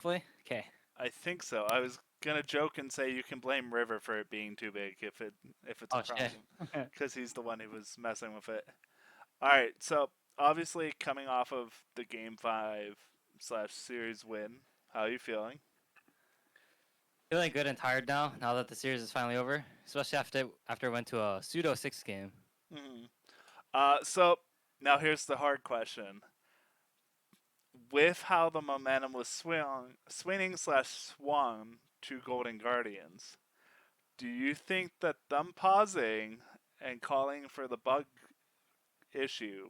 Hopefully. Okay. I think so. I was gonna joke and say you can blame River for it being too big if it's a Oh shit. problem, because he's the one who was messing with it. All right, so obviously coming off of the Game 5 / series win, how are you feeling? Feeling good and tired now that the series is finally over. Especially after it went to a pseudo six game. Hmm. So now here's the hard question: with how the momentum was swinging / swung to Golden Guardians, do you think that them pausing and calling for the bug issue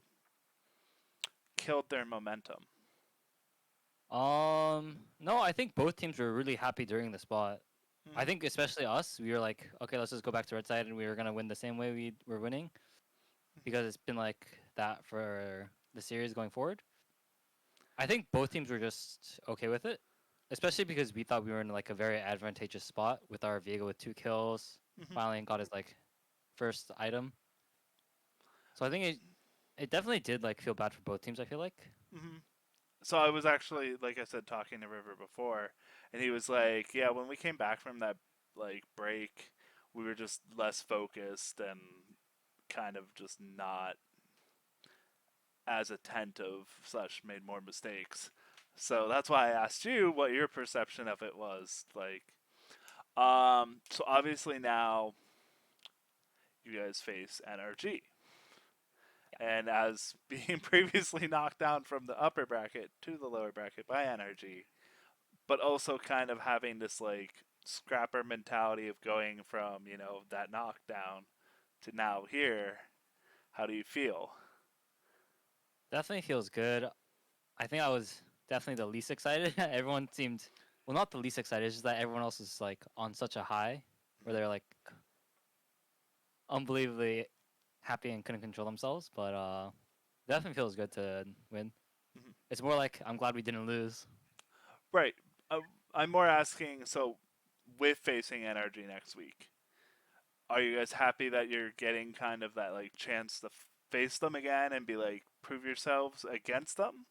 killed their momentum? No, I think both teams were really happy during the spot. I Hmm. think especially us, we were like, okay, let's just go back to red side and we were gonna win the same way we were winning because it's been like that for the series going forward. I think both teams were just okay with it, especially because we thought we were in like a very advantageous spot with our Viego with 2 kills, Hmm. finally got his like first item. So I think it definitely did like feel bad for both teams. I feel like. Hmm. So I was actually, like I said, talking to River before, and he was like, "Yeah, when we came back from that like break, we were just less focused and kind of just not as attentive / made more mistakes." So that's why I asked you what your perception of it was like. So obviously now you guys face NRG, and as being previously knocked down from the upper bracket to the lower bracket by NRG, but also kind of having this like scrapper mentality of going from that knockdown to now here. How do you feel? Definitely feels good. I think I was definitely the least excited. Everyone seemed, well, not the least excited. It's just that everyone else is like on such a high where they're like unbelievably happy and couldn't control themselves. But definitely feels good to win. Mhm. It's more like I'm glad we didn't lose. Right. Uh, I'm more asking. So, with facing NRG next week, are you guys happy that you're getting kind of that like chance to face them again and be like prove yourselves against them?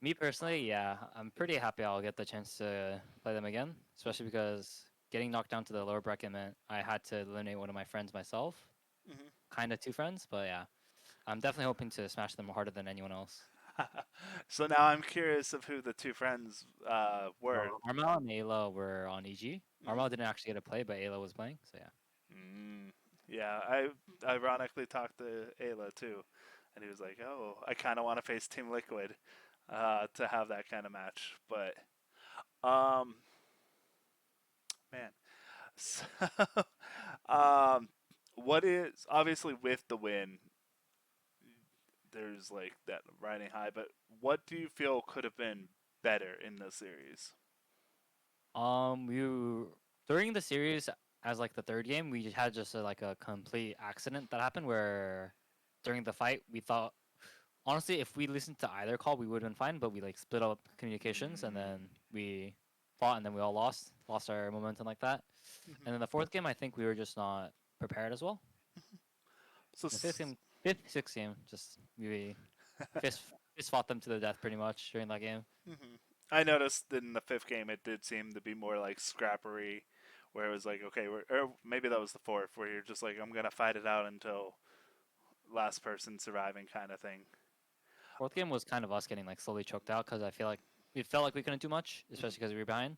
Me personally, yeah, I'm pretty happy I'll get the chance to play them again, especially because getting knocked down to the lower bracket meant I had to eliminate one of my friends myself. Hmm. Kind of two friends, but yeah, I'm definitely hoping to smash them harder than anyone else. So now I'm curious of who the two friends were. Armel and Ayla were on EG. Mm. Armel didn't actually get to play, but Ayla was playing, so yeah. Mm. Yeah, I ironically talked to Ayla too, and he was like, "Oh, I kind of want to face Team Liquid to have that kind of match." But um, man, so, um, what is obviously with the win, there's like that riding high. But what do you feel could have been better in the series? We during the series as like the third game, we had just like a complete accident that happened where during the fight we thought honestly if we listened to either call we would have been fine, but we like split up communications and Mm. then we fought and then we all lost our momentum like that. Mhm. And then the fourth game, I think we were just not prepared as well. So, The fifth game, fifth, sixth game, just we fist fist fought them to the death pretty much during that game. mhm. I noticed in the fifth game it did seem to be more like scrappery, where it was like, okay, or maybe that was the fourth, where you're just like, I'm gonna fight it out until last person surviving kind of thing. Fourth game was kind of us getting like slowly choked out because I feel like it felt like we couldn't do much, Mhm. especially because we were behind.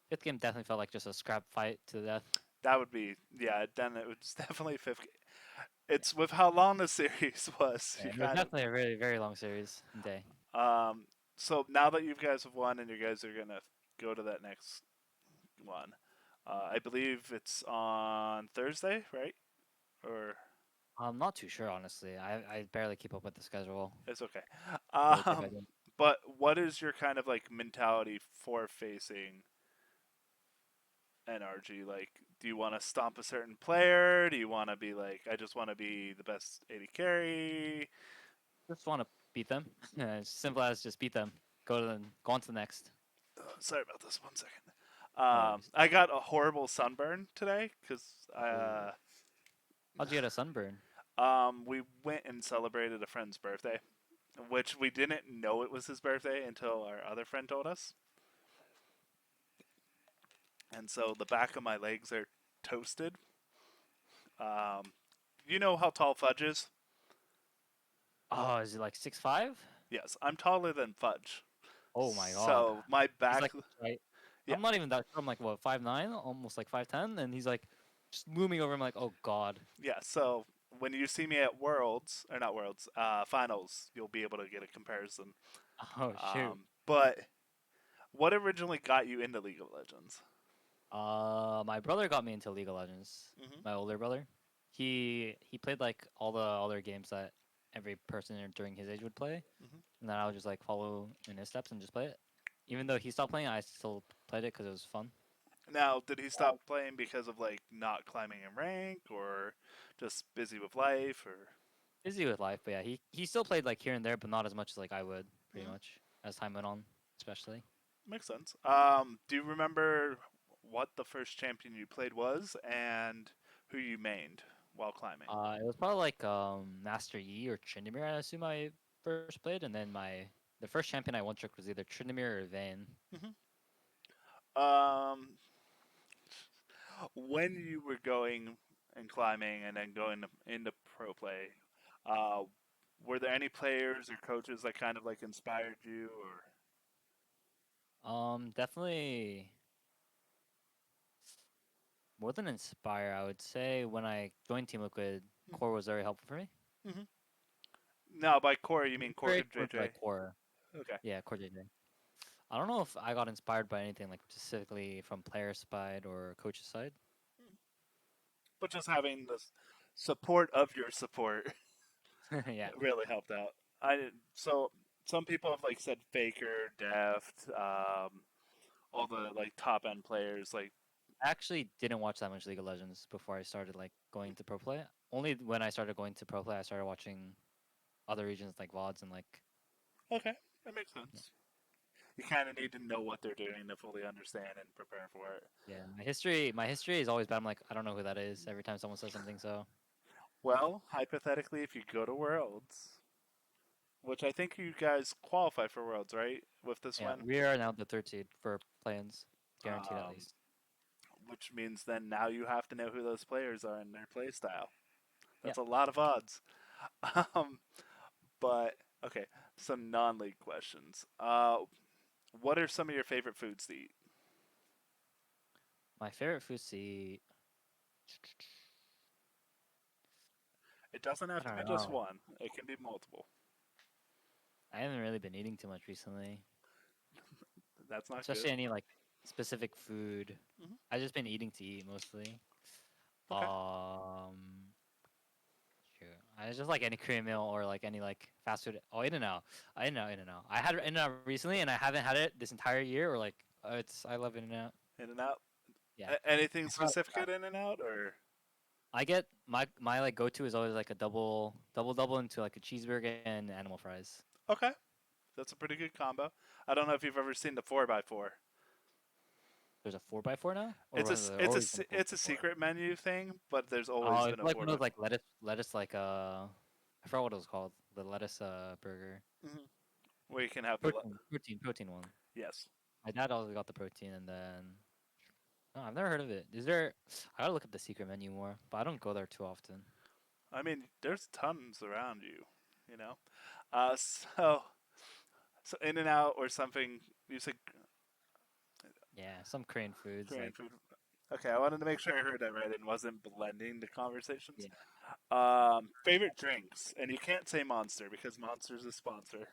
Fifth game definitely felt like just a scrap fight to the death. That would be, yeah. Then it was definitely fifth. It's with how long the series was. Yeah, You it was kind of definitely a very very long series and day. um. So now that you guys have won and you guys are gonna go to that next one, I believe it's on Thursday, right? Or I'm not too sure honestly. I barely keep up with the schedule. it's okay. Go day by Um, day. but what is your kind of like mentality for facing NRG? Like, do you want to stomp a certain player? Do you want to be like, I just want to be the best AD carry? Just want to beat them. As simple as just beat them. Go on to the next. Sorry about this. 1 second. No worries. I got a horrible sunburn today because Oh, how'd you get a sunburn? we went and celebrated a friend's birthday, which we didn't know it was his birthday until our other friend told us. and so the back of my legs are toasted. Um, you know how tall Fudge is? Oh, is he like 6'5"? Yes, I'm taller than Fudge. Oh my god. So my He's back, like, right. yeah, I'm not even that sure. I'm like, what, 5'9", almost like 5'10", and he's like just looming over. I'm like, oh god. yeah. So when you see me at Worlds or not Worlds, finals, you'll be able to get a comparison. Oh shoot. But what originally got you into League of Legends? My brother got me into League of Legends. Hmm. My older brother. He played like all the other games that every person during his age would play, Hmm. and then I would just like follow in his steps and just play it. Even though he stopped playing, I still played it because it was fun. Now, did he stop playing because of like not climbing in rank, or just busy with life, or? Busy with life, but yeah, he still played like here and there, but not as much as like I would, pretty Mhm. much as time went on, especially. Makes sense. Do you remember what the first champion you played was and who you mained while climbing? It was probably like Master Yi or Tryndamere, I assume I first played, and then the first champion I one trick was either Tryndamere or Vayne. Hmm. Um, when you were going and climbing and then going into pro play, uh, were there any players or coaches that kind of like inspired you, or? Definitely more than inspire, I would say when I joined Team Liquid, Core was very helpful for me. Mm-hmm. No, by core you mean core Very towards JJ. like Core, Okay. yeah, Core JJ. I don't know if I got inspired by anything like specifically from player side or coach's side. But just having the support of your support Yeah, really helped out. So some people have like said Faker, Deft, all the like top end players. Like, I actually didn't watch that much League of Legends before I started like going to pro play. Only when I started going to pro play, I started watching other regions like VODs and like okay, that makes yeah. sense. You kind of need to know what they're doing to fully understand and prepare for it. Yeah, my history is always bad. I'm like, I don't know who that is every time someone says something. So Well, hypothetically, if you go to Worlds, which I think you guys qualify for Worlds, right? With this yeah, win, we are now the third seed for play-ins, guaranteed at um, least. which means then now you have to know who those players are and their play style. Yeah, That's a lot of odds. Um, but okay, some non-league questions. What are some of your favorite foods to eat? my favorite food to eat. It doesn't I have to be don't just know. one. It can be multiple. I haven't really been eating too much recently, That's not good. especially any like specific food. Hmm. I just been eating to eat mostly. Okay. Um, Shoot. I just like any Korean meal or like any like fast food. Oh, In-N-Out. In-N-Out, In-N-Out. I had In-N-Out recently and I haven't had it this entire year. Or like, I love In-N-Out. In and out. Yeah. Anything I forgot specific about at In and Out, or? I get my like go to is always like a double into like a cheeseburger and animal fries. Okay, that's a pretty good combo. I don't know if you've ever seen the 4x4. There's a 4x4 now, or It's a was there always been a it's a 4x4? secret menu thing, but there's Oh, always been it's a like one of those 4x4. like lettuce like I forgot what it was called. The lettuce burger. Hmm. Where you can have the Protein one. yes. My dad always got the protein, and then no, I've never heard of it. Is there? I gotta look up the secret menu more, but I don't go there too often. I mean, there's tons around you, you know. So In and Out or something. You said Yeah, some Korean foods Korean like food. Okay, I wanted to make sure I heard that right and wasn't blending the conversations. yeah. Favorite drinks, and you can't say Monster because Monster's a sponsor.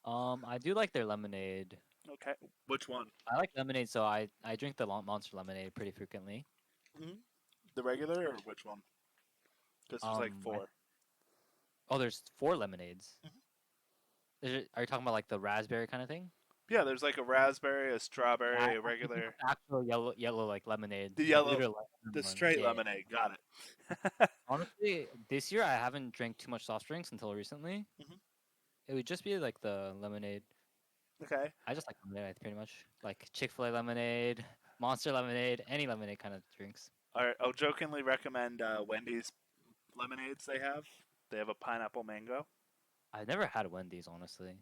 I do like their lemonade. Okay, which one? I like lemonade, so I drink the Monster lemonade pretty frequently. Hmm. The regular or which one? Because there's like I, four. oh, there's four lemonades. Mhm. Are you talking about like the raspberry kind of thing? Yeah, there's like a raspberry, a Yeah, strawberry, a I'm thinking of regular, the actual yellow like lemonade, the like yellow, literal the lemon one. straight Yeah. lemonade. Got it. Honestly, this year I haven't drank too much soft drinks until recently. Hmm. It would just be like the lemonade. Okay. I just like lemonade pretty much. Like Chick-fil-A lemonade, Monster lemonade, any lemonade kind of drinks. All right. I'll jokingly recommend Wendy's lemonades. They have a pineapple mango. I've never had Wendy's honestly.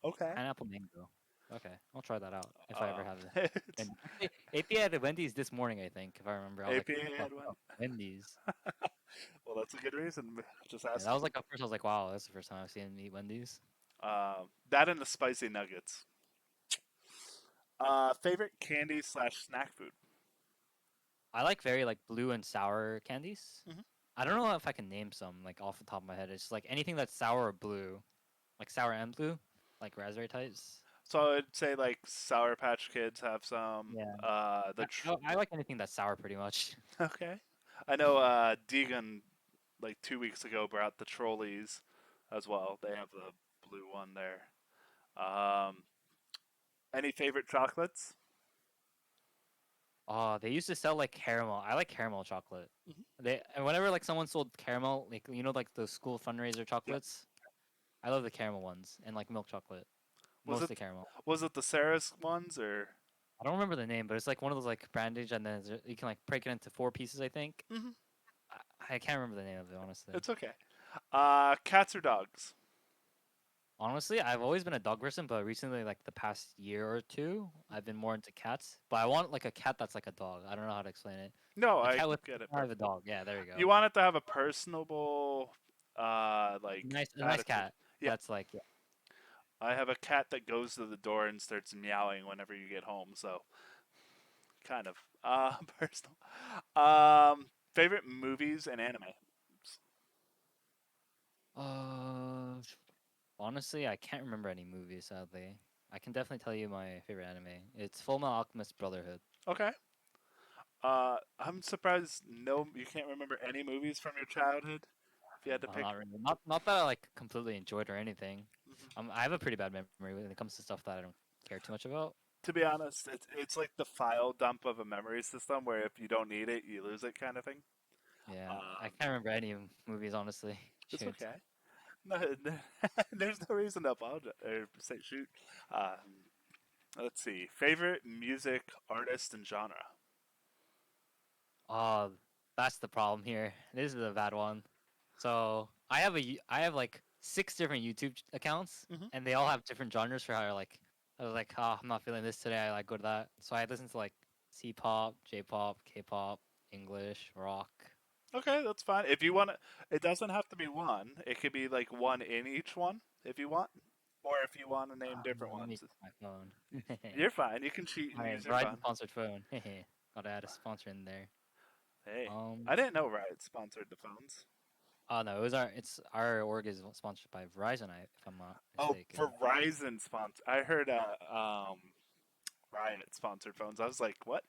Okay. Pineapple mango. Okay, I'll try that out if I ever Uh, have it. it's And APA at Wendy's this morning, I think, if I remember. I was like, APA what had the one. Wendy's? Well, that's a good reason. Just Yeah, that asking. was like at first I was like, wow, that's the first time I've seen him eat Wendy's. That and the spicy nuggets. Favorite candy slash snack food. I like very like blue and sour candies. Hmm. I don't know if I can name some like off the top of my head. It's just like anything that's sour or blue, like sour and blue, like raspberry types. So I'd say like Sour Patch Kids have some. Yeah, I like anything that's sour pretty much. Okay. I know Deegan like 2 weeks ago brought the trolleys as well. They have the blue one there. Um, any favorite chocolates? Oh, they used to sell like caramel. I like caramel chocolate. Hmm. They and whenever like someone sold caramel, like like the school fundraiser Yeah. chocolates, I love the caramel ones and like milk chocolate, Was it mostly caramel. was it the Sarah's ones or? I don't remember the name, but it's like one of those like brandage, and then you can like break it into four pieces. I think Hmm. I can't remember the name of it honestly. It's okay. Cats or dogs? Honestly, I've always been a dog person, but recently, like the past year or two, I've been more into cats. But I want like a cat that's like a dog. I don't know how to explain it. No, A I cat with get it kind of a perfectly. dog. Yeah, there you You go. want it to have a personable, like A nice attitude. cat. Yeah, That's like yeah. I have a cat that goes to the door and starts meowing whenever you get home. So kind of personal. Favorite movies and anime. Uh, honestly, I can't remember any movies. Sadly, I can definitely tell you my favorite anime. It's Full Metal Alchemist Brotherhood. Okay. I'm surprised. No, you can't remember any movies from your childhood. If you had to Well, pick. not really. Not that I like completely enjoyed or anything. Mhm. I have a pretty bad memory when it comes to stuff that I don't care too much about. To be honest, it's like the file dump of a memory system where if you don't need it, you lose it, kind of thing. Yeah, I Um, can't remember any movies honestly. it's Shoot. okay. No, there's no reason to apologize or say shoot. Let's see. Favorite music artist and genre. Oh, that's the problem here. This is a bad one. So I have like six different YouTube accounts, Hmm. and they all have different genres for how I was like, oh, I'm not feeling this today. I like go to that. So I listen to like C-pop, J-pop, K-pop, English, rock. Okay, that's fine. If you want to, it doesn't have to be one. It could be like one in each one if you want, or if you want to name different Let me ones. check my phone. You're fine. You can cheat and My use your Verizon phone. sponsored phone. Gotta add a sponsor in there. Hey, Um. I didn't know Riot sponsored the phones. Oh no, it's our org is sponsored by Verizon. If I'm not Oh, mistaken. Verizon sponsor. I heard Riot sponsored phones. I was like, what?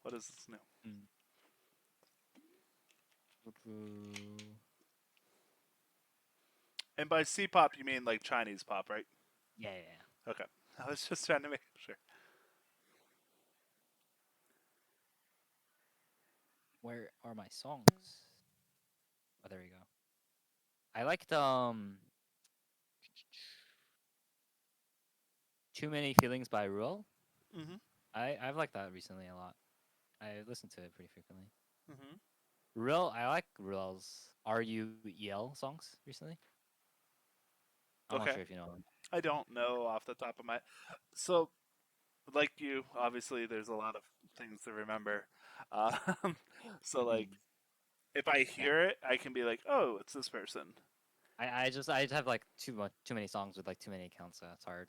What is this new? Mm. And by C-pop, you mean like Chinese pop, right? Yeah, yeah, yeah. Okay. I was just trying to make sure. Where are my songs? Oh, there we go. I liked Too Many Feelings by Ruel. Hmm. I've liked that recently a lot. I listened to it pretty frequently. Hmm. Ruel, I like Ruel's RUEL songs recently. I'm not Okay. sure if you know him. I don't know off the top of my. So, like you, obviously, there's a lot of things to remember. Um, so, like, Mhm. if I Yeah. hear it, I can be like, "Oh, it's this person." I just have like too many songs with like too many accounts, so it's hard.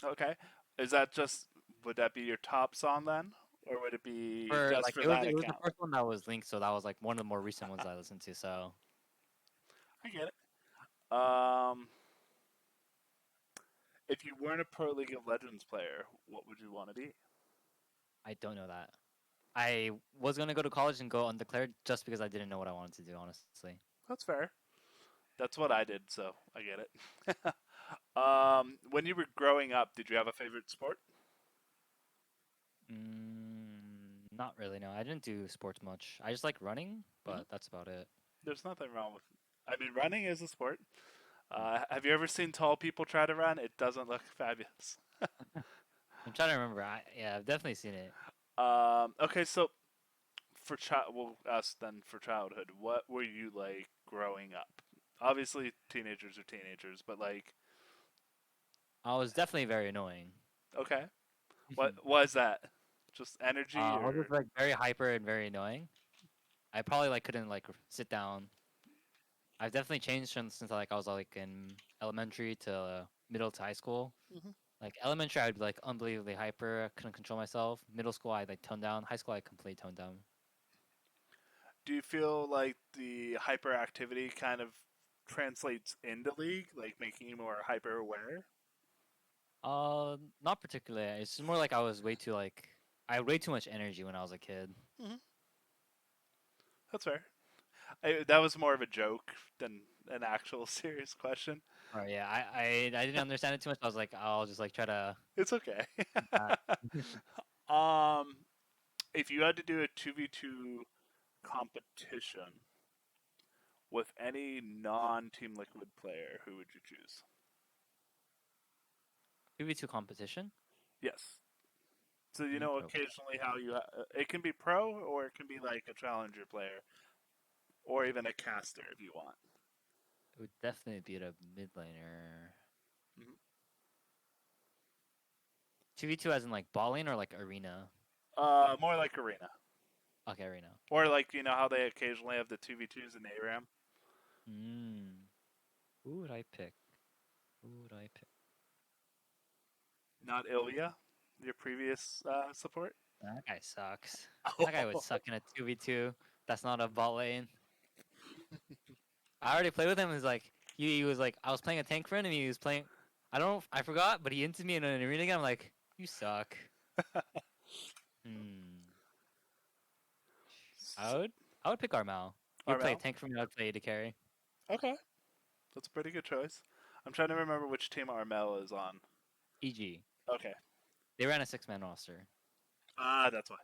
Okay, is that just? Would that be your top song then, or would it be For just like for that it was the account? first one that was linked, so that was like one of the more recent ones I listened to. So I get it. If you weren't a pro League of Legends player, what would you want to be? I don't know that. I was gonna go to college and go undeclared just because I didn't know what I wanted to do, honestly. That's fair. That's what I did, so I get it. When you were growing up, did you have a favorite sport? Not really. No, I didn't do sports much. I just like running, Hmm. but that's about it. There's nothing wrong with. I mean, running is a sport. Mm. Have you ever seen tall people try to run? It doesn't look fabulous. I'm trying to remember. Yeah, I've definitely seen it. Okay, so for child, we'll ask then for childhood. What were you like growing up? Obviously, teenagers are teenagers, but like, I was definitely very annoying. okay, what was that? Just energy, I was just or like very hyper and very annoying. I probably like couldn't like sit down. I've definitely changed since like I was like in elementary to middle to high school. Mhm. Like elementary, I'd be like unbelievably hyper. I couldn't control myself. Middle school, I like toned down. High school, I completely toned down. do you feel like the hyperactivity kind of translates into League, like making you more hyper aware? Not particularly. It's just more like I was way too like I had way too much energy when I was a kid. Hmm. That's fair. That was more of a joke than an actual serious question. Oh yeah, I didn't understand it too much. I was like, I'll just like try to. It's okay. Uh, um, if you had to do a 2v2 competition with any non-Team Liquid player, who would you choose? 2v2 competition. Yes. So Any pro player. occasionally how it can be pro or it can be like a challenger player or even a caster if you want. It would definitely be a mid laner. Mhm. 2v2 as in like ball lane or like arena. More like arena, Okay, arena. or like how they occasionally have the 2v2s in ARAM. Hmm. Who would I pick? Who would I pick? Not Ilya, your previous support. That guy sucks. That guy would suck in a 2v2. That's not a bot lane. I already played with him. He's like, he was like, I was playing a tank for him, and he was playing. I don't know. I forgot, but he inted me in an arena game. I'm like, you suck. Hmm. I would. I would pick Armal. He would play a Armel. tank for me. I would play AD carry. Okay, that's a pretty good choice. I'm trying to remember which team Armel is on. EG. Okay. They ran a 6-man roster. Ah, that's why.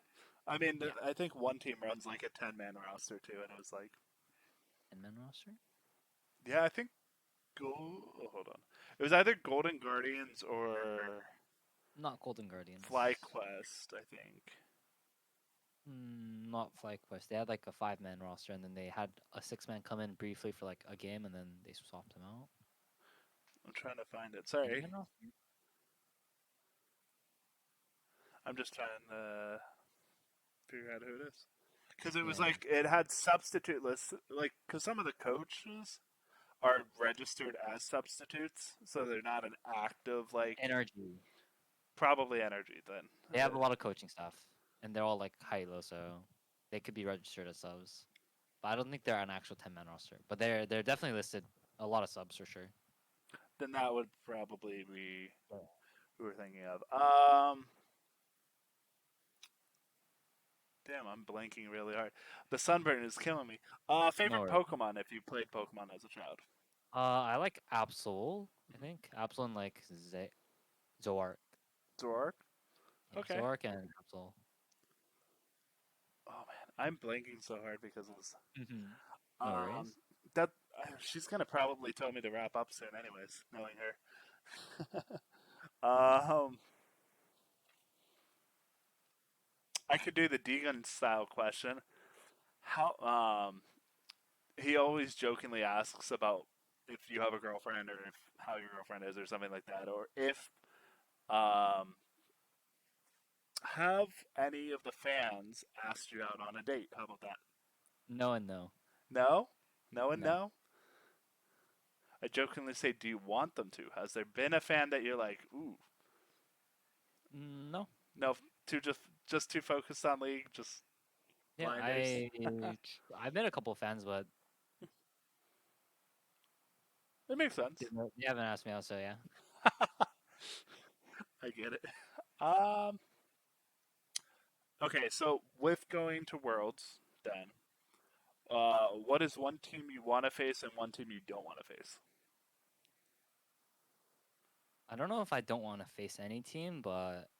I mean, Yeah, I think one team runs like a 10-man roster too, and it was like, 10-man roster. yeah, I think hold on. It was either Golden Guardians or Not Golden Guardians. FlyQuest, I think. Not FlyQuest. They had like a 5-man roster, and then they had a 6-man come in briefly for like a game, and then they swapped him out. I'm trying to find it. Sorry, 10-man roster. I'm just trying to figure out who it is. Because it was Yeah. like it had substitute lists, like because some of the coaches are registered as substitutes, so they're not an active like NRG. probably energy then. They have a lot of coaching staff, and they're all like high low, so they could be registered as subs. But I don't think they're an actual 10-man roster. But they're definitely listed a lot of subs for sure. Then that would probably be Yeah. who we're thinking of. Damn, I'm blanking really hard. The sunburn is killing me. No Favorite worries. Pokemon if you played Pokemon as a child? I like Absol. I Mhm. think Absol and like Zoark. Zoroark. Yeah, Okay. Zoark and Absol. Oh man, I'm blanking so hard because of this. No worries. Um, that she's gonna probably tell me to wrap up soon, anyways, knowing her. I could do the Deegan style question. How he always jokingly asks about if you have a girlfriend or if how your girlfriend is or something like that, or if um have any of the fans asked you out on a date? How about that? No and no. No, no, and No. no. I jokingly say, do you want them to? Has there been a fan that you're like, ooh, No. no, too just too focused on league, just Yeah, blinders? I've met a couple of fans, but It makes sense. they haven't asked me out. So yeah. I get it. Um. Okay, so with going to Worlds, then, what is one team you want to face and one team you don't want to face? I don't know if I don't want to face any team, but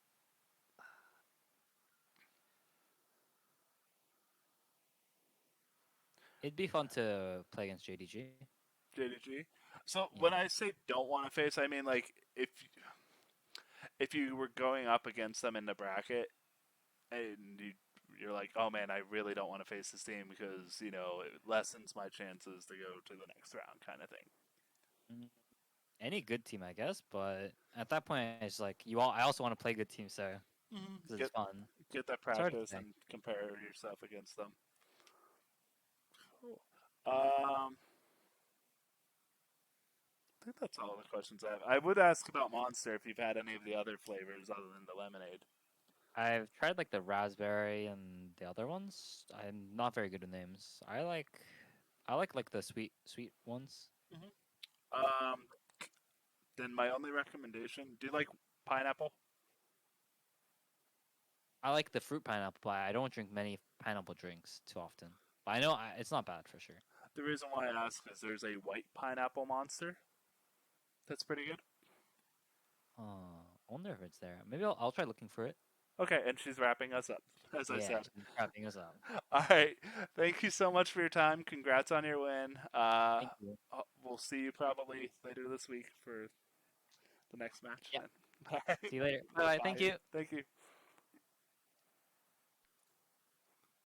it'd be fun to play against JDG. JDG. So Yeah. when I say don't want to face, I mean like if you were going up against them in the bracket and you're like, oh man, I really don't want to face this team because it lessens my chances to go to the next round, kind of thing. Mm, Any good team, I guess. But at that point, it's like you all. I also want to play good teams, so Mm-hmm. because it's fun. get that It's hard to practice say. and compare yourself against them. Cool. I think that's all the questions I have. I would ask about Monster if you've had any of the other flavors other than the lemonade. I've tried like the raspberry and the other ones. I'm not very good with names. I like the sweet ones. Hmm. Um, then my only recommendation: do you like pineapple? I like the fruit pineapple pie. I don't drink many pineapple drinks too often. But I know it's not bad for sure. The reason why I ask is there's a white pineapple Monster that's pretty good. I wonder if it's there. Maybe I'll try looking for it. Okay, and she's wrapping us up, as I Yeah, said. she's wrapping us up. All right. Thank you so much for your time. Congrats on your win. Thank you. We'll see you probably later this week for the next match Yeah. then. All right. See you later. Bye bye. Thank Bye. you. Thank you.